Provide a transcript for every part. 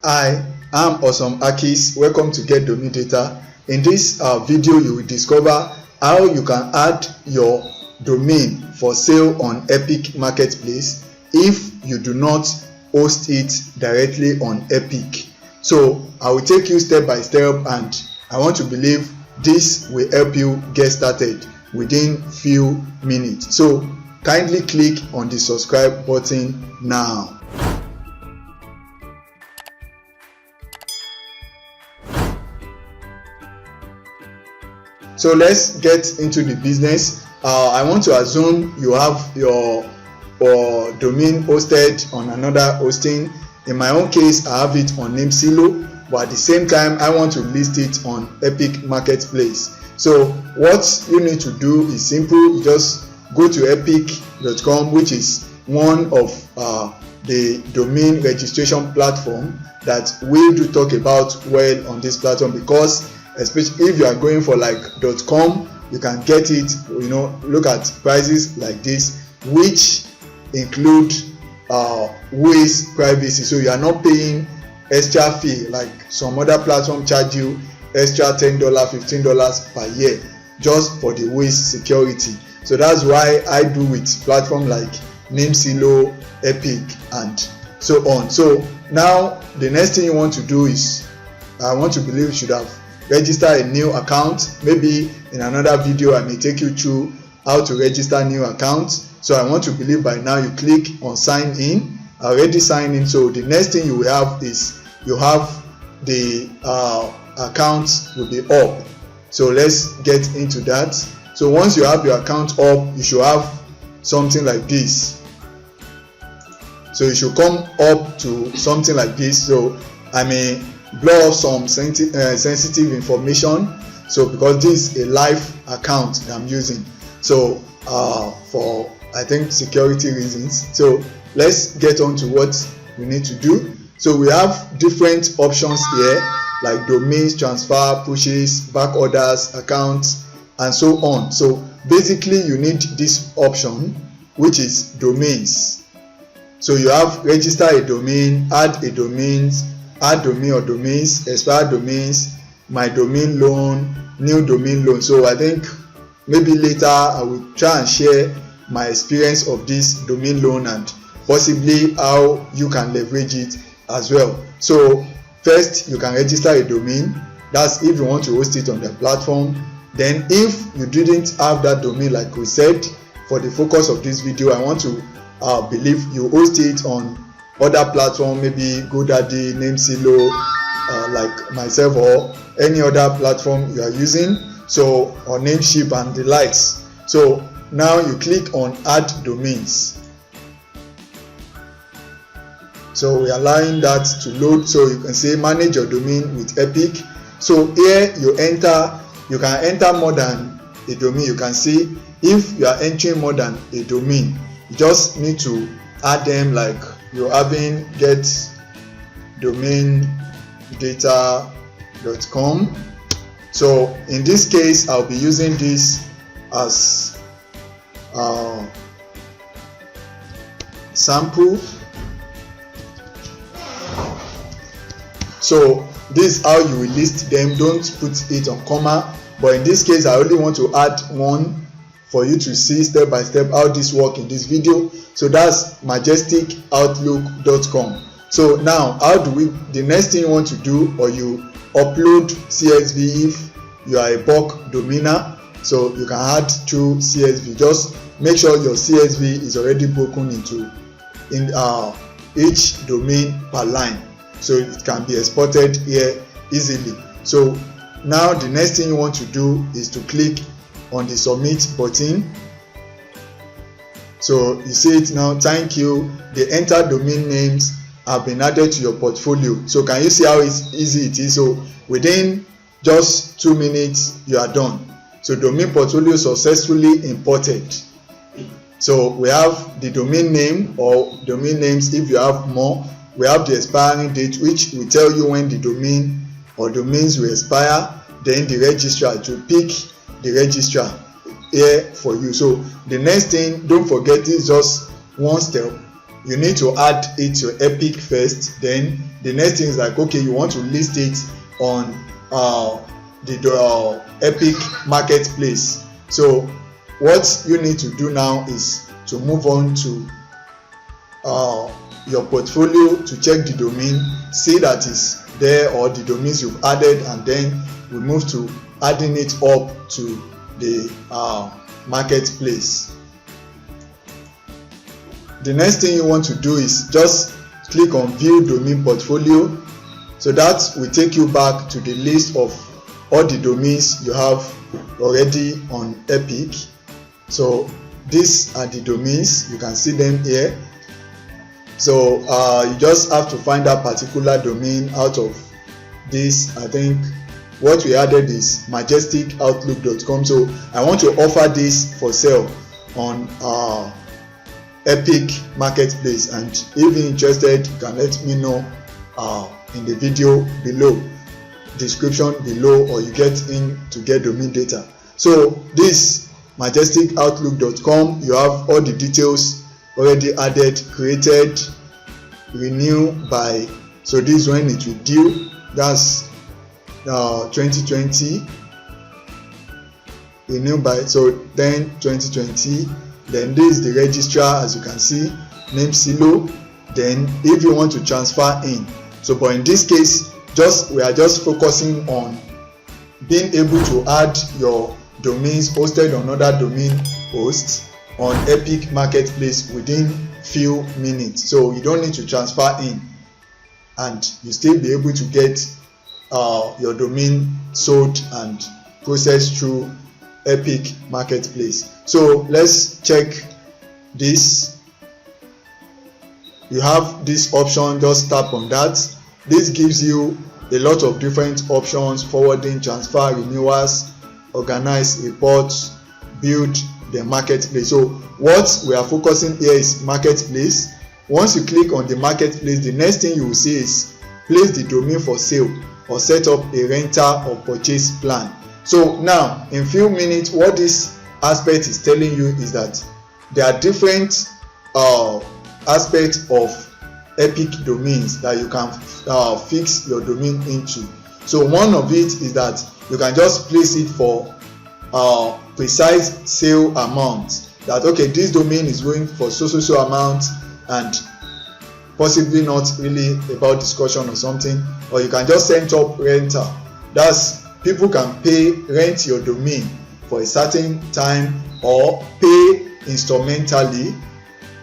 Hi, I'm Awesome Akis. Welcome to GetDomainData. In this video, you will discover how you can add your domain for sale on Epik Marketplace if you do not host it directly on Epik. So I will take you step by step, and I want to believe this will help you get started within few minutes. So kindly click on the subscribe button now. So let's get into the business. I want to assume you have your domain hosted on another hosting. In my own case, I have it on Namesilo, but at the same time, I want to list it on Epik Marketplace. So what you need to do is simple. You just go to epik.com, which is one of the domain registration platform that we do talk about well on this platform, because especially if you are going for like .com, you can get it, look at prices like this, which include Whois privacy. So you are not paying extra fee like some other platform charge you extra $10, $15 per year just for the Whois security. So that's why I do with platform like Namesilo, Epik, and so on. So now the next thing you want to do is, I want to believe you should have register a new account. Maybe in another video I may take you through how to register new accounts. So I want to believe by now you click on sign in. I already signed in. So the next thing you will have is you have the account will be up. So let's get into that. So once you have your account up, you should have something like this. So you should come up to something like this. So I may blur some sensitive information, so because this is a live account that I'm using, so for I think security reasons. So let's get on to what we need to do. So we have different options here, like domains, transfer, pushes, back orders, accounts, and so on. So basically you need this option, which is domains. So you have register a domain, add a domains, add domain or domains, expire domains, my domain loan, new domain loan. So I think maybe later I will try and share my experience of this domain loan and possibly how you can leverage it as well. So first, you can register a domain. That's if you want to host it on the platform. Then if you didn't have that domain, like we said, for the focus of this video, I want to believe you host it on other platform, maybe GoDaddy, Namesilo, like myself, or any other platform you are using, so or Namecheap and the likes. So now you click on add domains. So we are allowing that to load. So you can say manage your domain with Epik. So here you can enter more than a domain. You can see if you are entering more than a domain, you just need to add them, like you're having GetDomainData.com. So in this case, I'll be using this as sample. So this is how you will list them. Don't put it on comma, but in this case I only want to add one for you to see step by step how this works in this video. So that's majesticoutlook.com. So now the next thing you want to do, or you upload CSV if you are a bulk domainer. So you can add through CSV. Just make sure your CSV is already broken into each domain per line, so it can be exported here easily. So now the next thing you want to do is to click on the submit button. So you see it now. Thank you, the entered domain names have been added to your portfolio. So can you see how easy it is? So within just 2 minutes you are done. So domain portfolio successfully imported. So we have the domain name or domain names. If you have more, we have the expiring date, which will tell you when the domain or domains will expire. Then the registrar, to pick the registrar here for you. So the next thing, don't forget, is just one step. you need to add it to Epik first. Then the next thing is like, okay, you want to list it on the Epik Marketplace. So what you need to do now is to move on to your portfolio to check the domain, see that is there or the domains you've added, and then we move to adding it up to the marketplace. The next thing you want to do is just click on view domain portfolio. So that will take you back to the list of all the domains you have already on Epik. So these are the domains, you can see them here. So you just have to find that particular domain out of this. I think what we added is majesticoutlook.com. So I want to offer this for sale on Epik Marketplace, and if you're interested, you can let me know in the video below, description below, or you get in to GetDomainData. So this majesticoutlook.com, you have all the details already added, created, renew by, so this is when it will due, that's 2020, renew by, so then 2020. Then this is the registrar, as you can see, Namesilo. Then if you want to transfer in, so but in this case, we are just focusing on being able to add your domains hosted on other domain hosts on Epik Marketplace within few minutes. So you don't need to transfer in, and you still be able to get your domain sold and processed through Epik Marketplace. So let's check this. You have this option, just tap on that. This gives you a lot of different options: forwarding, transfer, renewals, organize, reports, build the marketplace. So what we are focusing here is marketplace. Once you click on the marketplace, the next thing you will see is place the domain for sale or set up a rental or purchase plan. So now in few minutes, what this aspect is telling you is that there are different aspects of Epik domains that you can fix your domain into. So one of it is that you can just place it for precise sale amount, that okay, this domain is going for so amount, and possibly not really about discussion or something. Or you can just set up rental, that's people can rent your domain for a certain time, or pay instrumentally,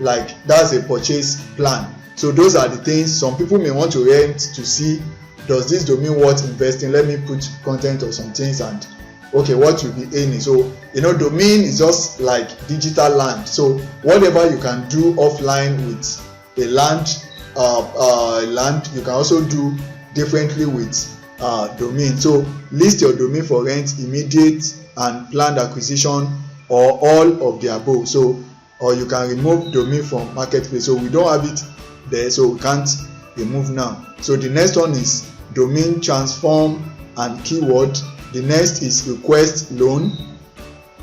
like that's a purchase plan. So those are the things. Some people may want to rent to see, does this domain worth investing, let me put content or some things, and okay, what will be earning. So domain is just like digital land. So whatever you can do offline with a land, you can also do differently with domain. So list your domain for rent, immediate and planned acquisition, or all of the above. So, or you can remove domain from marketplace. So we don't have it there, so we can't remove now. So the next one is domain transform and keyword. The next is request loan.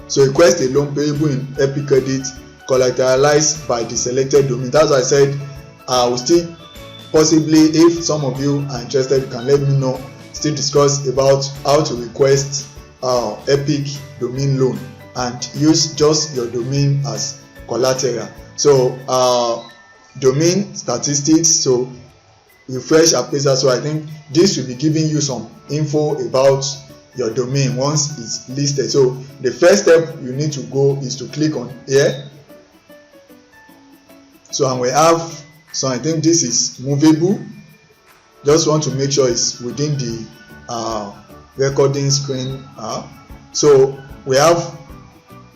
So request a loan payable in Epik credit, collateralized by the selected domain. That's why I said I will still possibly, if some of you are interested, you can let me know, still discuss about how to request Epik domain loan and use just your domain as collateral. So domain statistics, so refresh appraiser. So I think this will be giving you some info about your domain once it's listed. So the first step you need to go is to click on here. So and we have, so I think this is movable. Just want to make sure it's within the recording screen. So we have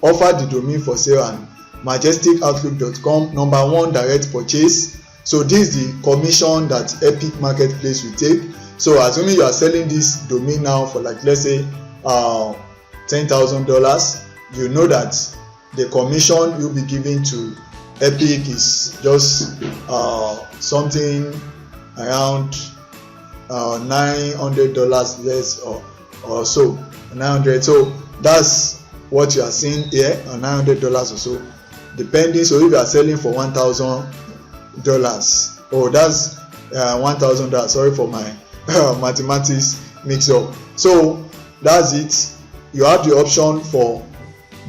offered the domain for sale and majesticoutlook.com. Number one, direct purchase. So this is the commission that Epik Marketplace will take. So assuming you are selling this domain now for, like, let's say $10,000, you know that the commission you'll be giving to Epik is just something around $900 less or so, 900. So that's what you are seeing here, $900 or so, depending. So if you are selling for 1,000, Oh, that's $1,000. Sorry for my mathematics mix up. So that's it. You have the option for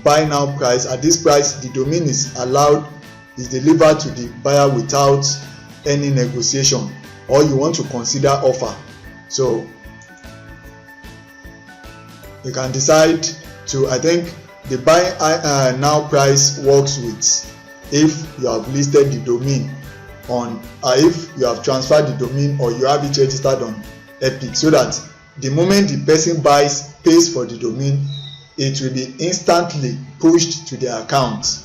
buy now price. At this price, the domain is delivered to the buyer without any negotiation, or you want to consider offer. So you can decide to, I think the buy now price works with if you have listed the domain on, if you have transferred the domain or you have it registered on Epik, so that the moment the person pays for the domain, it will be instantly pushed to their account.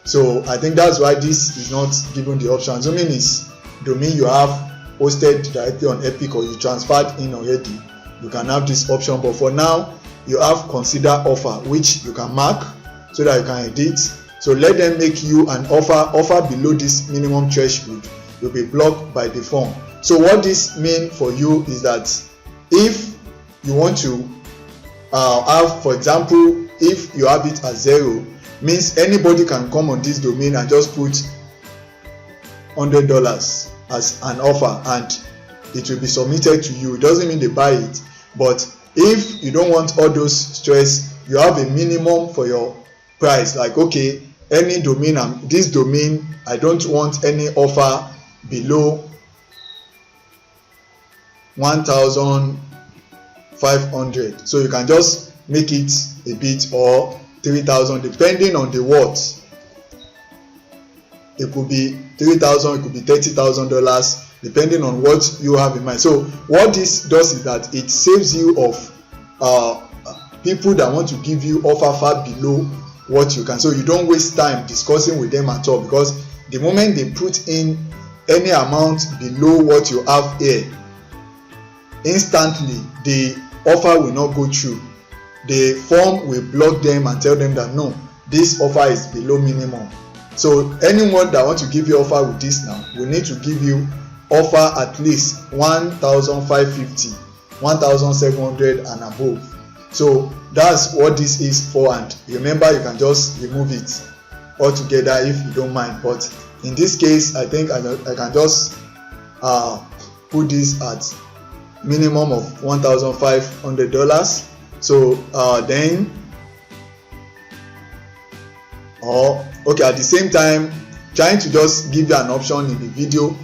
So I think that's why this is not given the option. Assuming it's domain you have hosted directly on Epik or you transferred in already, you can have this option. But for now, you have consider offer, which you can mark so that you can edit. So let them make you an offer below this minimum threshold will be blocked by the form. So what this means for you is that if you want to have, for example, if you have it at 0, means anybody can come on this domain and just put $100 as an offer and it will be submitted to you. It doesn't mean they buy it, but if you don't want all those stress, you have a minimum for your price. Like, okay, any domain, this domain, I don't want any offer below 1,500. So you can just make it a bit, or 3,000, depending on the what. It could be 3,000, it could be $30,000, depending on what you have in mind. So what this does is that it saves you of people that want to give you offer far below what you can. So you don't waste time discussing with them at all, because the moment they put in any amount below what you have here, instantly the offer will not go through. The form will block them and tell them that no, this offer is below minimum. So anyone that wants to give you offer with this now will need to give you offer at least 1,550, 1,700 and above. So that's what this is for. And remember, you can just remove it altogether if you don't mind. But in this case, I think I can just put this at minimum of $1,500. So then, okay, at the same time, trying to just give you an option in the video,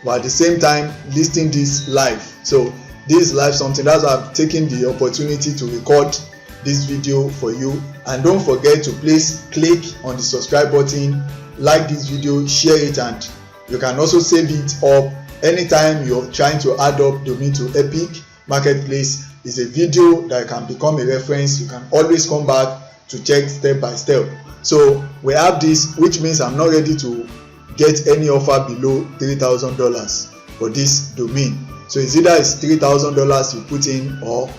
but at the same time listing this live. So this is live something, that's why I'm taking the opportunity to record this video for you. And don't forget to please click on the subscribe button, like this video, share it, and you can also save it up anytime you're trying to add up domain to Epik Marketplace. Is a video that can become a reference. You can always come back to check step by step. So we have this, which means I'm not ready to get any offer below $3,000 for this domain. So it's either it's $3,000 you put in or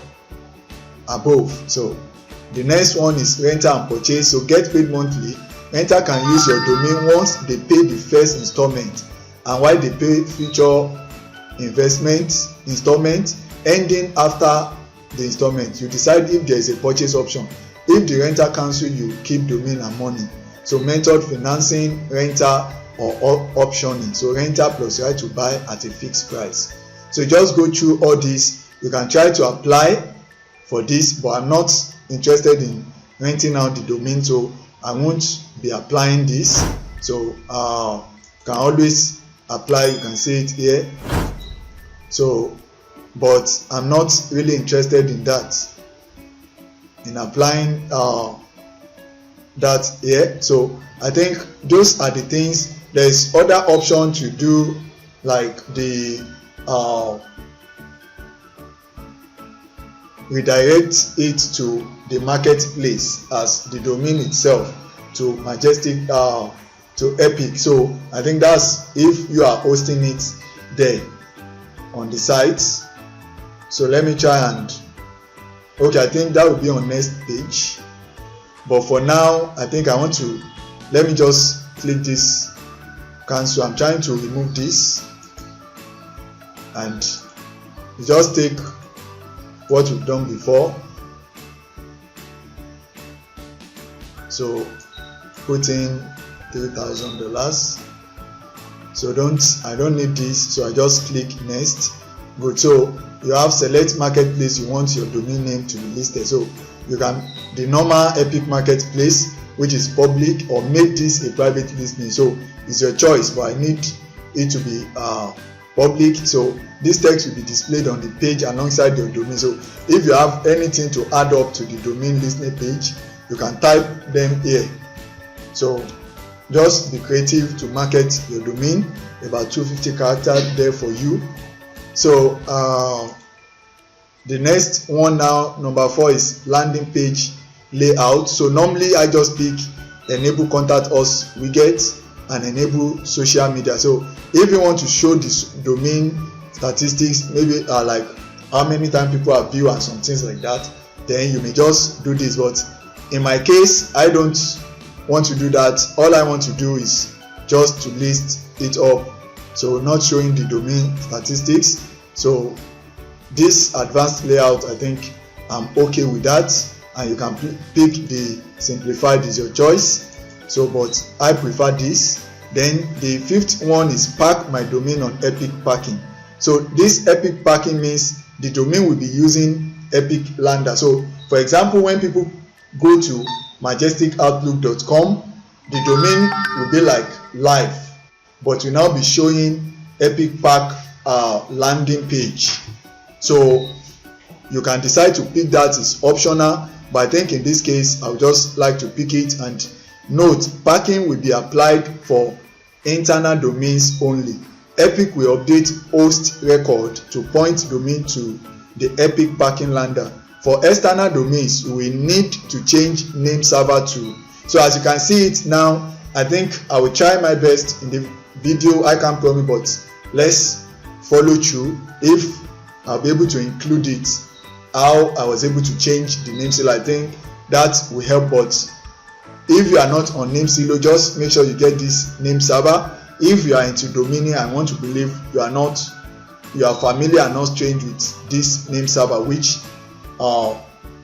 above. So the next one is renter and purchase. So get paid monthly. Renter can use your domain once they pay the first installment, and while they pay future installment ending after the installment. You decide if there is a purchase option. If the renter cancel, you keep domain and money. So method: financing, renter, or optioning. So renter plus right to buy at a fixed price. So just go through all this. You can try to apply for this, but I'm not interested in renting out the domain, so I won't be applying this. So you can always apply. You can see it here. So but I'm not really interested in that, in applying that here. So I think those are the things. There's other option to do, like the redirect it to the marketplace as the domain itself, to Majestic, to Epik. So I think that's if you are hosting it there on the site. So let me try and, okay, I think that will be on next page. But for now, I think I want to, let me just click this cancel. I'm trying to remove this, and just take what we've done before. So put in $3,000 So I don't need this, so I just click next. Good. So you have select marketplace you want your domain name to be listed. So you can the normal Epik Marketplace, which is public, or make this a private listing. So it's your choice, but I need it to be public. So this text will be displayed on the page alongside your domain. So if you have anything to add up to the domain listing page, you can type them here. So just be creative to market your domain. About 250 characters there for you. So the next one now, number 4, is landing page layout. So normally I just pick enable contact us widget and enable social media. So if you want to show this domain statistics, maybe like how many times people have viewed and some things like that, then you may just do this. But in my case, I don't want to do that. All I want to do is just to list it up, so not showing the domain statistics. So this advanced layout, I think I'm okay with that, and you can pick the simplified, is your choice. So but I prefer this. Then the 5th one is pack my domain on Epik packing. So this Epik packing means the domain will be using Epik Lander. So for example, when people go to majesticoutlook.com, the domain will be like live, but will now be showing Epik pack landing page. So you can decide to pick that, is optional, but I think in this case I would just like to pick it. And note, packing will be applied for internal domains only. Epik will update host record to point domain to the Epik packing lander. For external domains, you will need to change name server to. So as you can see it now, I think I will try my best in the video. I can't promise, but let's follow through. If I'll be able to include it, how I was able to change the Namesilo, I think that will help. But if you are not on Namesilo, just make sure you get this name server. If you are into domaining, I want to believe you are familiar and not strange with this name server, which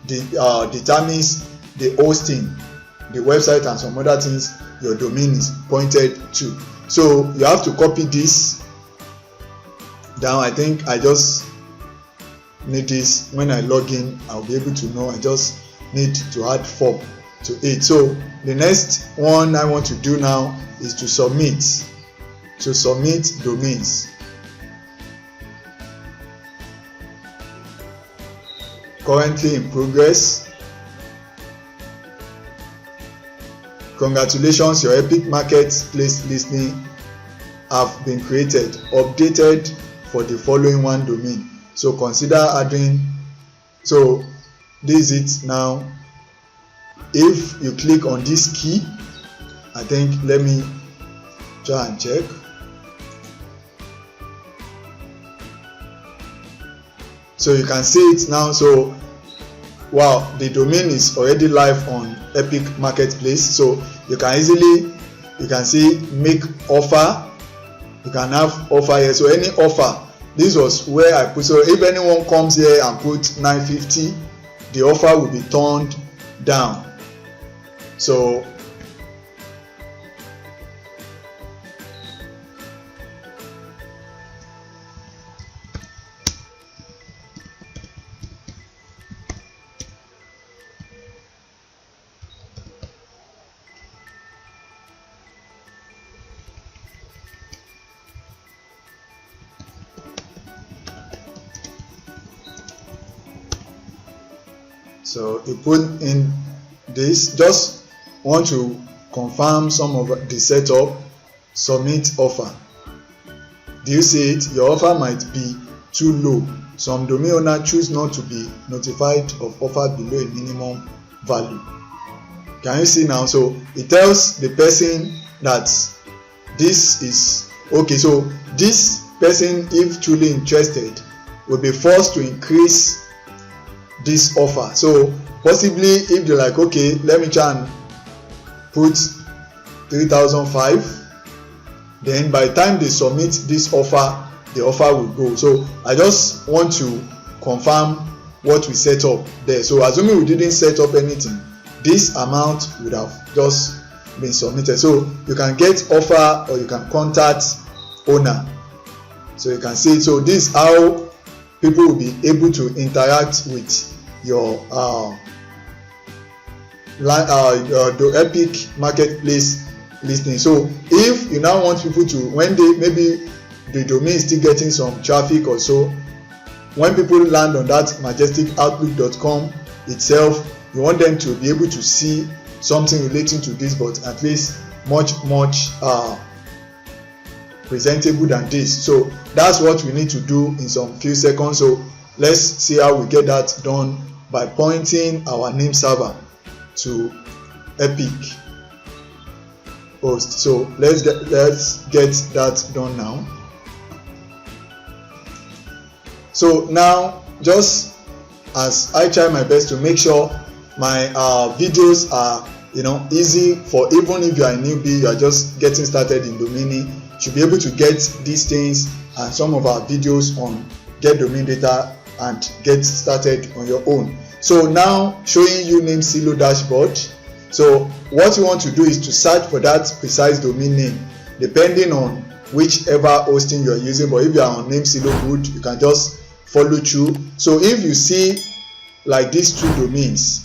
determines the hosting, the website, and some other things your domain is pointed to. So you have to copy this down. I think I just need this. When I log in, I'll be able to know. I just need to add 4 to 8. So the next one I want to do now is to submit domains. Currently in progress. Congratulations, your Epik Marketplace listing have been created, updated for the following one domain. So consider adding. So this is it now. If you click on this key, I think, let me try and check. So you can see it now. So wow, the domain is already live on Epik Marketplace. So you can see make offer. You can have offer here. So any offer, this was where I put. So if anyone comes here and put 950, the offer will be turned down. So you put in this. Just want to confirm some of the setup. Submit offer. Do you see it? Your offer might be too low. Some domain owner choose not to be notified of offer below a minimum value. Can you see now? So it tells the person that this is okay. So this person, if truly interested, will be forced to increase this offer. So possibly if they're like, okay, let me try and put 3,005, then by the time they submit this offer, the offer will go. So I just want to confirm what we set up there. So assuming we didn't set up anything, this amount would have just been submitted. So you can get offer, or you can contact owner. So you can see, so this is how people will be able to interact with your Epik Marketplace listing. So if you now want people to, when they, maybe the domain is still getting some traffic or so, when people land on that majesticoutlook.com itself, you want them to be able to see something relating to this, but at least much presentable than this. So that's what we need to do in some few seconds. So let's see how we get that done by pointing our name server to Epik host. So let's get that done now. So now, just as I try my best to make sure my videos are easy for, even if you are a newbie, you are just getting started in domaining, you should be able to get these things and some of our videos on GetDomainData and get started on your own. So now showing you Namesilo dashboard. So what you want to do is to search for that precise domain name depending on whichever hosting you are using. But if you are on Namesilo good, you can just follow through. So if you see like these two domains,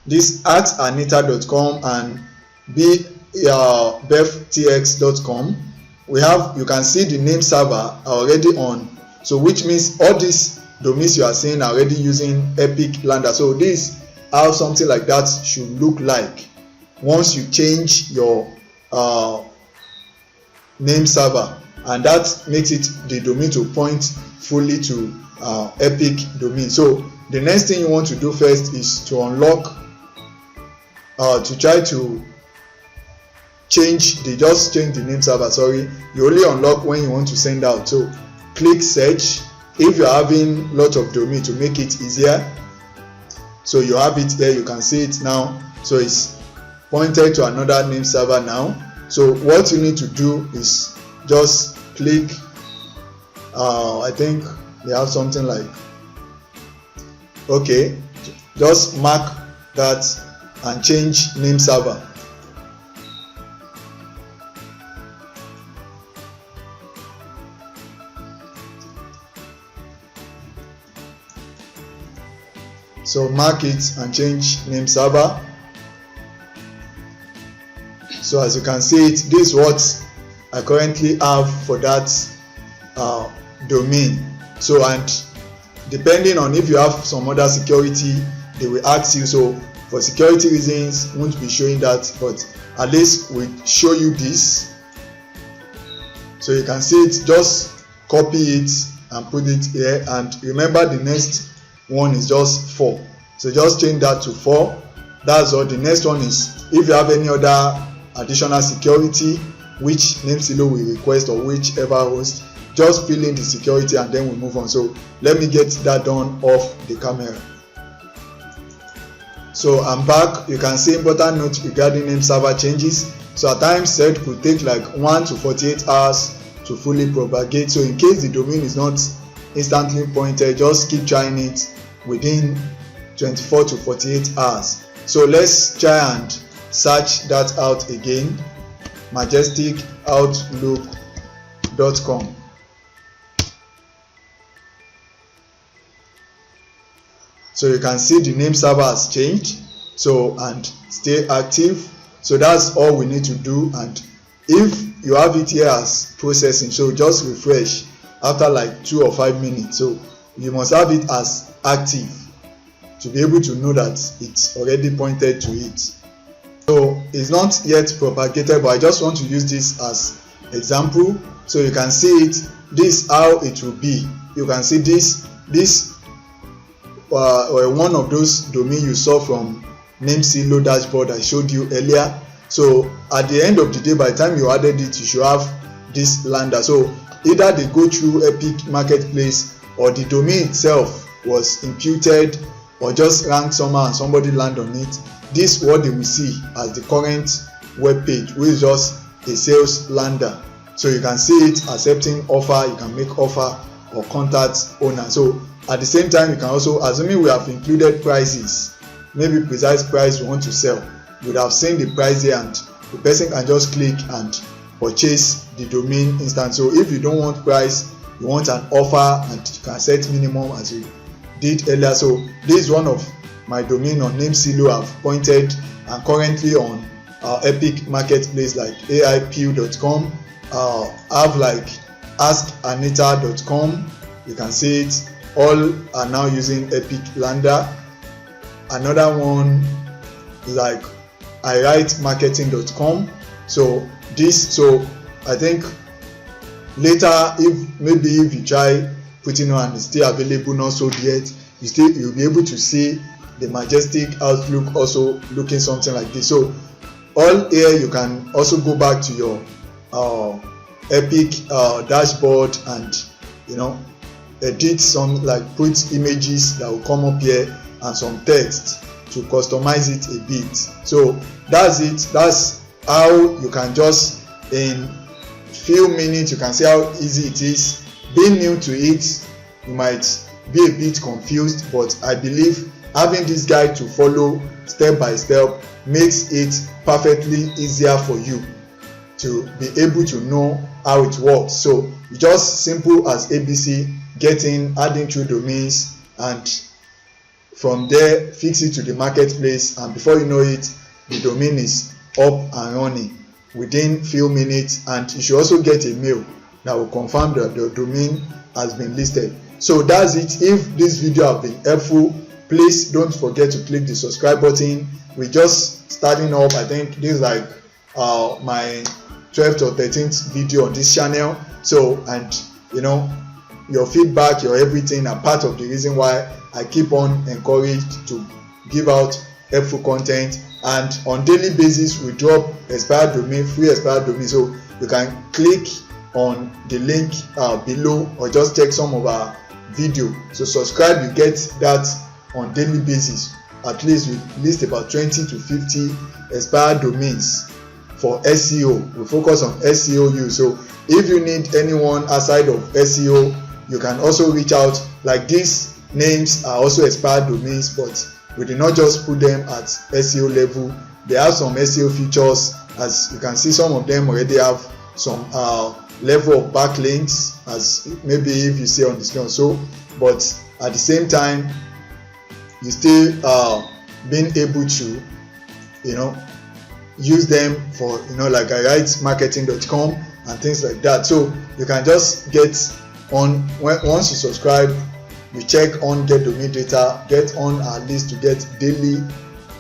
this @anita.com and beftx.com, you can see the name server are already on. So which means all these domains you are seeing are already using Epik Lander. So this is how something like that should look like once you change your name server, and that makes it the domain to point fully to Epik domain. So the next thing you want to do first is to unlock, to try to change the name server. Sorry, you only unlock when you want to send out. So click search if you're having lot of domain to make it easier. So you have it there, you can see it now. So it's pointed to another name server now. So what you need to do is just click, I think they have something like, okay, just mark that and change name server. So mark it and change name server. So as you can see it, this is what I currently have for that domain. So, and depending on if you have some other security, they will ask you. So for security reasons, won't be showing that, but at least we show you this. So you can see it, just copy it and put it here, and remember the next one is just 4. So just change that to 4. That's all. The next one is if you have any other additional security which Namesilo will request, or whichever host, just fill in the security and then we move on. So let me get that done off the camera. So I'm back. You can see important notes regarding name server changes. So at times set could take like 1 to 48 hours to fully propagate. So in case the domain is not instantly pointed, just keep trying it within 24 to 48 hours. So let's try and search that out again, majesticoutlook.com. So you can see the name server has changed, so, and stay active. So that's all we need to do. And if you have it here as processing, so just refresh after like 2 or 5 minutes. So you must have it as active to be able to know that it's already pointed to it. So it's not yet propagated, but I just want to use this as example so you can see it. This is how it will be. You can see this one of those domain you saw from Namesilo dashboard I showed you earlier. So at the end of the day, by the time you added it, you should have this lander. So either they go through Epik Marketplace, or the domain itself was imputed or just ranked somehow and somebody land on it. This is what they will see as the current web page, which is just a sales lander. So you can see it accepting offer, you can make offer or contact owner. So at the same time, you can also, assuming we have included prices, maybe precise price we want to sell, you would have seen the price there, and the person can just click and purchase the domain instant. So if you don't want price, you want an offer, and you can set minimum as you did earlier. So this is one of my domain on Namesilo I've pointed, and currently on Epik Marketplace like aipu.com. I have like askanita.com. You can see it. All are now using Epik Lander. Another one like iwritemarketing.com. So I think later, if you try putting on and it's still available, not sold yet, you'll be able to see the majestic outlook also looking something like this. So all here, you can also go back to your Epik dashboard and edit some, like put images that will come up here and some text to customize it a bit. So that's it. That's how you can just in few minutes, you can see how easy it is. Being new to it, you might be a bit confused, but I believe having this guide to follow step by step makes it perfectly easier for you to be able to know how it works. So it's just simple as ABC, getting, adding 2 domains, and from there fix it to the marketplace, and before you know it, the domain is up and running within few minutes. And you should also get a mail that will confirm that the domain has been listed. So that's it. If this video has been helpful, please don't forget to click the subscribe button. We're just starting up. I think this is like my 12th or 13th video on this channel. So, and your feedback, your everything are part of the reason why I keep on encouraged to give out helpful content. And on daily basis, we drop expired domain, free expired domain. So you can click on the link below, or just check some of our video. So subscribe, you get that on daily basis. At least we list about 20 to 50 expired domains for SEO. We focus on SEO use. So if you need anyone outside of SEO, you can also reach out. Like these names are also expired domains, but we did not just put them at SEO level. They have some SEO features. As you can see, some of them already have some level of backlinks, as maybe if you see on the screen. So, but at the same time, you still being able to use them for like iwritemarketing.com and things like that. So you can just get on once you subscribe, you check on GetDomainData, get on our list to get daily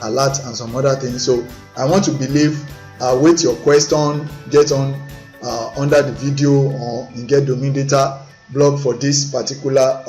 alerts and some other things. So I want to believe, wait your question, get on under the video or in GetDomainData blog for this particular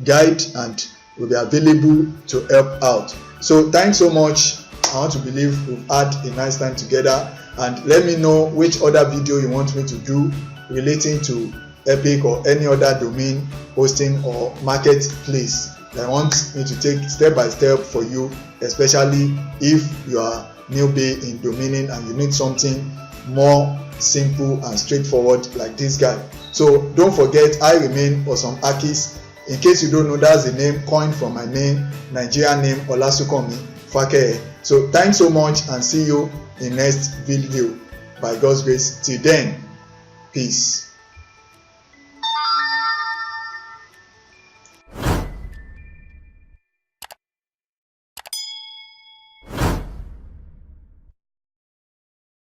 guide, and will be available to help out. So thanks so much. I want to believe we've had a nice time together, and let me know which other video you want me to do relating to Epik or any other domain hosting or marketplace that I want me to take step by step for you, especially if you are newbie in domaining and you need something more simple and straightforward like this guy. So don't forget, I remain Awesome Akis. In case you don't know, that's the name coined from my name, Nigerian name Olasukomi Fakeye. So thanks so much, and see you in next video by God's grace. Till then, peace.